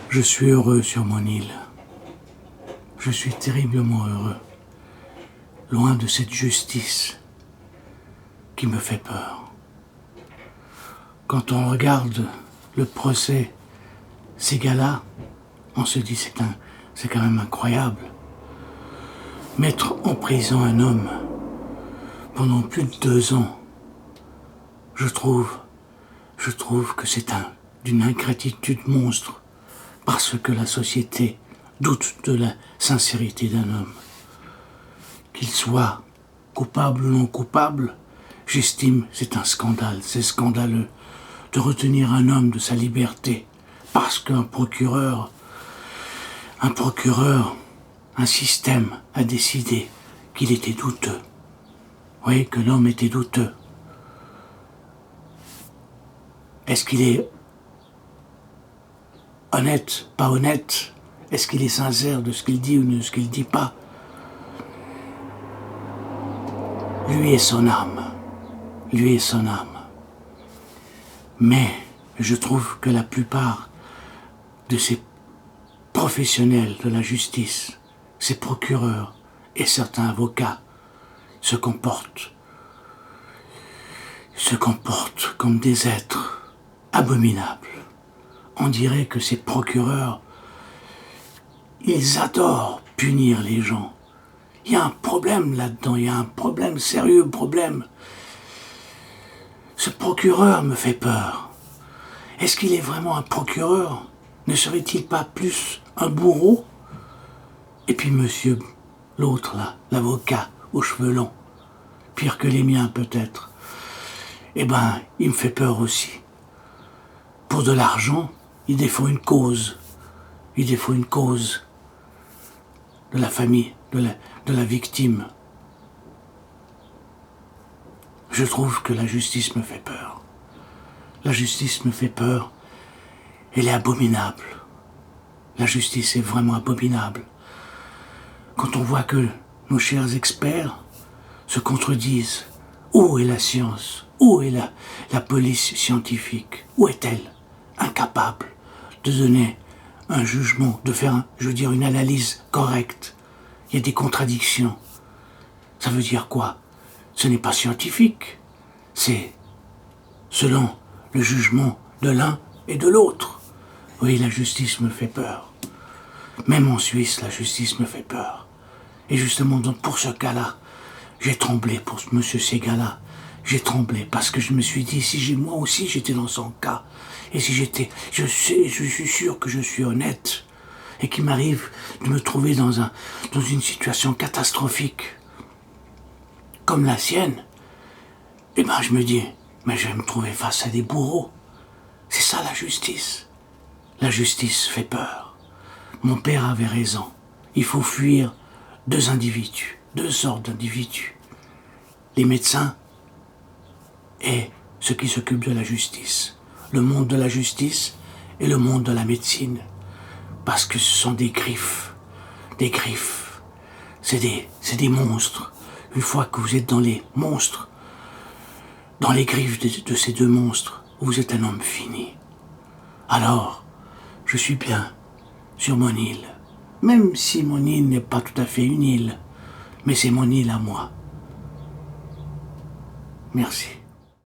Je suis heureux sur mon île. Je suis terriblement heureux. Loin de cette justice qui me fait peur. Quand on regarde le procès Ségala, on se dit c'est quand même incroyable. Mettre en prison un homme pendant plus de 2 ans, je trouve que c'est d'une ingratitude monstre, parce que la société doute de la sincérité d'un homme. Qu'il soit coupable ou non coupable, j'estime c'est un scandale, c'est scandaleux de retenir un homme de sa liberté parce qu'un procureur, un système a décidé qu'il était douteux. Oui, que l'homme était douteux. Est-ce qu'il est honnête, pas honnête? Est-ce qu'il est sincère de ce qu'il dit ou de ce qu'il dit pas? Lui et son âme. Lui et son âme. Mais je trouve que la plupart de ces professionnels de la justice, ces procureurs et certains avocats se comportent comme des êtres abominables. On dirait que ces procureurs, ils adorent punir les gens. Il y a un problème là-dedans, il y a un problème, sérieux problème. Ce procureur me fait peur. Est-ce qu'il est vraiment un procureur? Ne serait-il pas plus un bourreau? Et puis monsieur, l'autre là, l'avocat aux cheveux longs, pire que les miens peut-être, eh ben, il me fait peur aussi. Pour de l'argent, il défend une cause. Il défend une cause de la famille, de la victime. Je trouve que la justice me fait peur. La justice me fait peur. Elle est abominable. La justice est vraiment abominable. Quand on voit que nos chers experts se contredisent, où est la science? Où est la police scientifique? Où est-elle? Incapable de donner un jugement, de faire, une analyse correcte. Il y a des contradictions. Ça veut dire quoi? Ce n'est pas scientifique. C'est selon le jugement de l'un et de l'autre. Oui, la justice me fait peur. Même en Suisse, la justice me fait peur. Et justement, donc, pour ce cas-là, j'ai tremblé pour M. Ségala. J'ai tremblé parce que je me suis dit, si moi aussi j'étais dans son cas, et si je suis sûr que je suis honnête, et qu'il m'arrive de me trouver dans une situation catastrophique, comme la sienne, eh ben je me dis, mais je vais me trouver face à des bourreaux. C'est ça la justice. La justice fait peur. Mon père avait raison. Il faut fuir 2 individus, 2 sortes d'individus. Les médecins et ceux qui s'occupent de la justice. Le monde de la justice et le monde de la médecine. Parce que ce sont des griffes. Des griffes. C'est des monstres. Une fois que vous êtes dans les monstres, dans les griffes de ces 2 monstres, vous êtes un homme fini. Alors, je suis bien sur mon île. Même si mon île n'est pas tout à fait une île, mais c'est mon île à moi. Merci.